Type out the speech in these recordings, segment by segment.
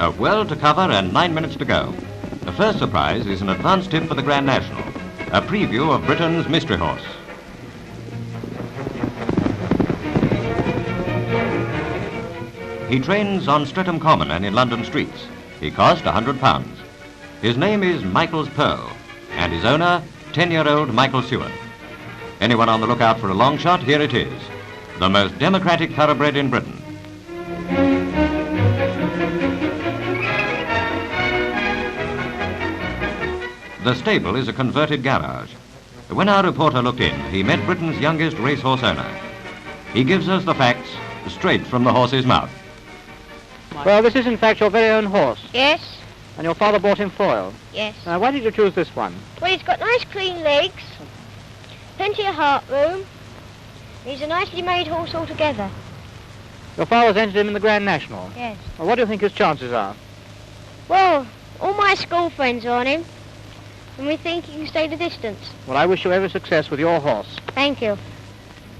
A world to cover and 9 minutes to go. The first surprise is an advance tip for the Grand National, a preview of Britain's mystery horse. He trains on Streatham Common and in London streets. He cost £100. His name is Michael's Pearl, and his owner, 10-year-old Michael Seward. Anyone on the lookout for a long shot, here it is. The most democratic thoroughbred in Britain. The stable is a converted garage. When our reporter looked in, he met Britain's youngest racehorse owner. He gives us the facts straight from the horse's mouth. Well, this is in fact your very own horse. Yes. And your father bought him foil. Yes. Why did you choose this one? Well, he's got nice clean legs, plenty of heart room. He's a nicely made horse altogether. Your father's entered him in the Grand National. Yes. Well, what do you think his chances are? Well, all my school friends are on him, and we think he can stay the distance. Well, I wish you every success with your horse. Thank you.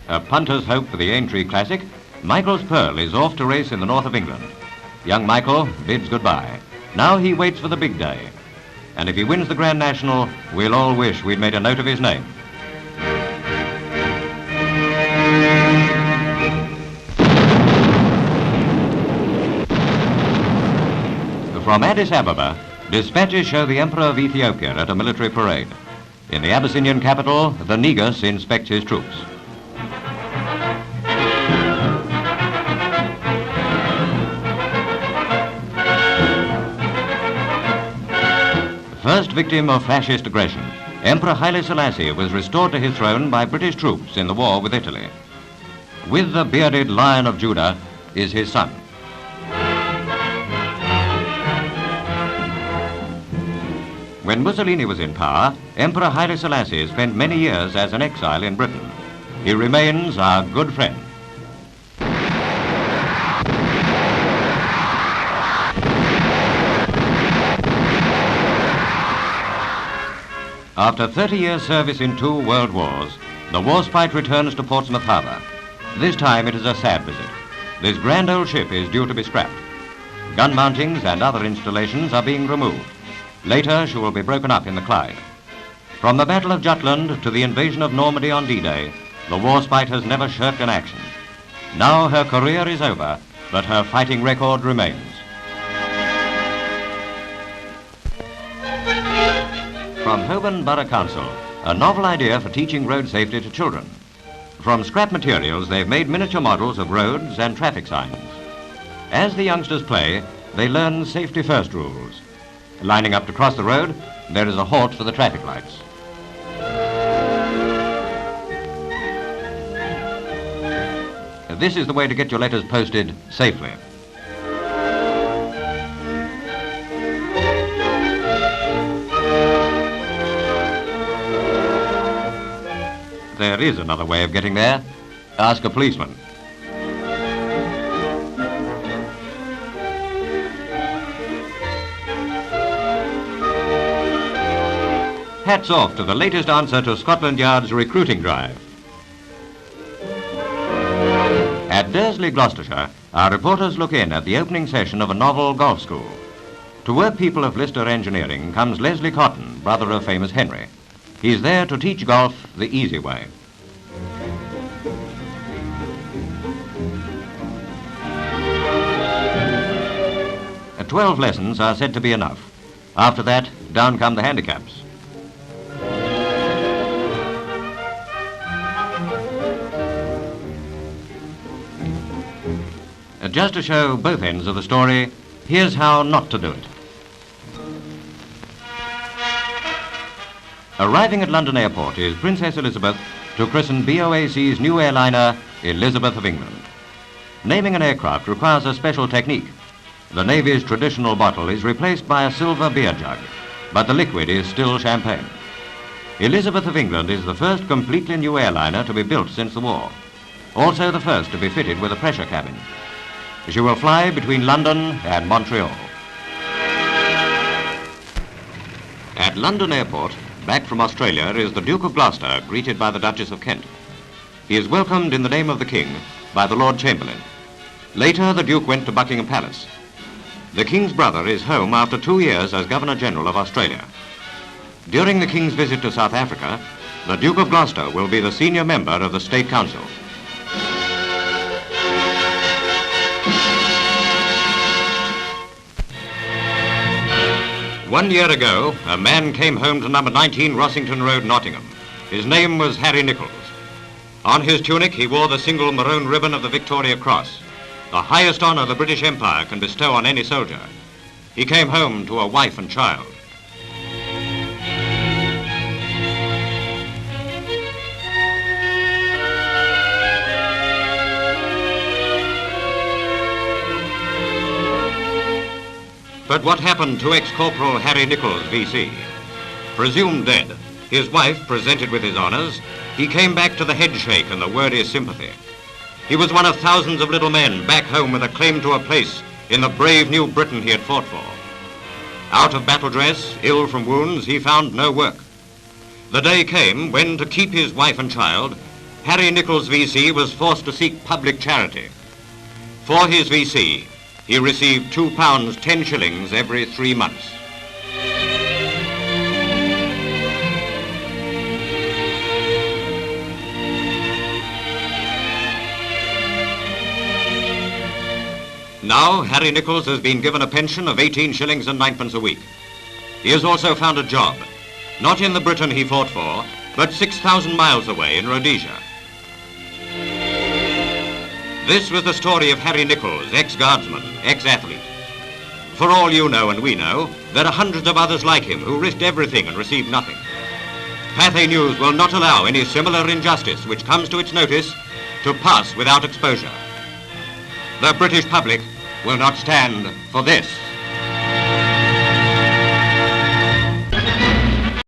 A punter's hope for the Aintree Classic, Michael's Pearl is off to race in the north of England. Young Michael bids goodbye. Now he waits for the big day. And if he wins the Grand National, we'll all wish we'd made a note of his name. From Addis Ababa, dispatches show the Emperor of Ethiopia at a military parade. In the Abyssinian capital, the Negus inspects his troops. First victim of fascist aggression, Emperor Haile Selassie was restored to his throne by British troops in the war with Italy. With the bearded Lion of Judah is his son. When Mussolini was in power, Emperor Haile Selassie spent many years as an exile in Britain. He remains our good friend. After 30 years' service in 2 world wars, the Warspite returns to Portsmouth Harbour. This time it is a sad visit. This grand old ship is due to be scrapped. Gun mountings and other installations are being removed. Later, she will be broken up in the Clyde. From the Battle of Jutland to the invasion of Normandy on D-Day, the Warspite has never shirked an action. Now her career is over, but her fighting record remains. From Holborn Borough Council, a novel idea for teaching road safety to children. From scrap materials, they've made miniature models of roads and traffic signs. As the youngsters play, they learn safety first rules. Lining up to cross the road, there is a halt for the traffic lights. This is the way to get your letters posted safely. There is another way of getting there. Ask a policeman. Hats off to the latest answer to Scotland Yard's recruiting drive. At Dursley, Gloucestershire, our reporters look in at the opening session of a novel golf school. To work people of Lister Engineering comes Leslie Cotton, brother of famous Henry. He's there to teach golf the easy way. At 12 lessons are said to be enough. After that, down come the handicaps. Just to show both ends of the story, here's how not to do it. Arriving at London Airport is Princess Elizabeth to christen BOAC's new airliner, Elizabeth of England. Naming an aircraft requires a special technique. The Navy's traditional bottle is replaced by a silver beer jug, but the liquid is still champagne. Elizabeth of England is the first completely new airliner to be built since the war. Also the first to be fitted with a pressure cabin. She will fly between London and Montreal. At London Airport, back from Australia, is the Duke of Gloucester, greeted by the Duchess of Kent. He is welcomed in the name of the King by the Lord Chamberlain. Later, the Duke went to Buckingham Palace. The King's brother is home after 2 years as Governor-General of Australia. During the King's visit to South Africa, the Duke of Gloucester will be the senior member of the State Council. One year ago, a man came home to number 19 Rossington Road, Nottingham. His name was Harry Nichols. On his tunic, he wore the single maroon ribbon of the Victoria Cross, the highest honor the British Empire can bestow on any soldier. He came home to a wife and child. But what happened to ex-corporal Harry Nichols, VC? Presumed dead, his wife presented with his honors, he came back to the headshake and the wordiest sympathy. He was one of thousands of little men back home with a claim to a place in the brave New Britain he had fought for. Out of battle dress, ill from wounds, he found no work. The day came when, to keep his wife and child, Harry Nichols, VC, was forced to seek public charity. For his VC, he received £2 10 shillings every 3 months. Now, Harry Nichols has been given a pension of 18 shillings and 9 a week. He has also found a job, not in the Britain he fought for, but 6,000 miles away in Rhodesia. This was the story of Harry Nichols, ex-guardsman, ex-athlete. For all you know and we know, there are hundreds of others like him who risked everything and received nothing. Pathe News will not allow any similar injustice which comes to its notice to pass without exposure. The British public will not stand for this.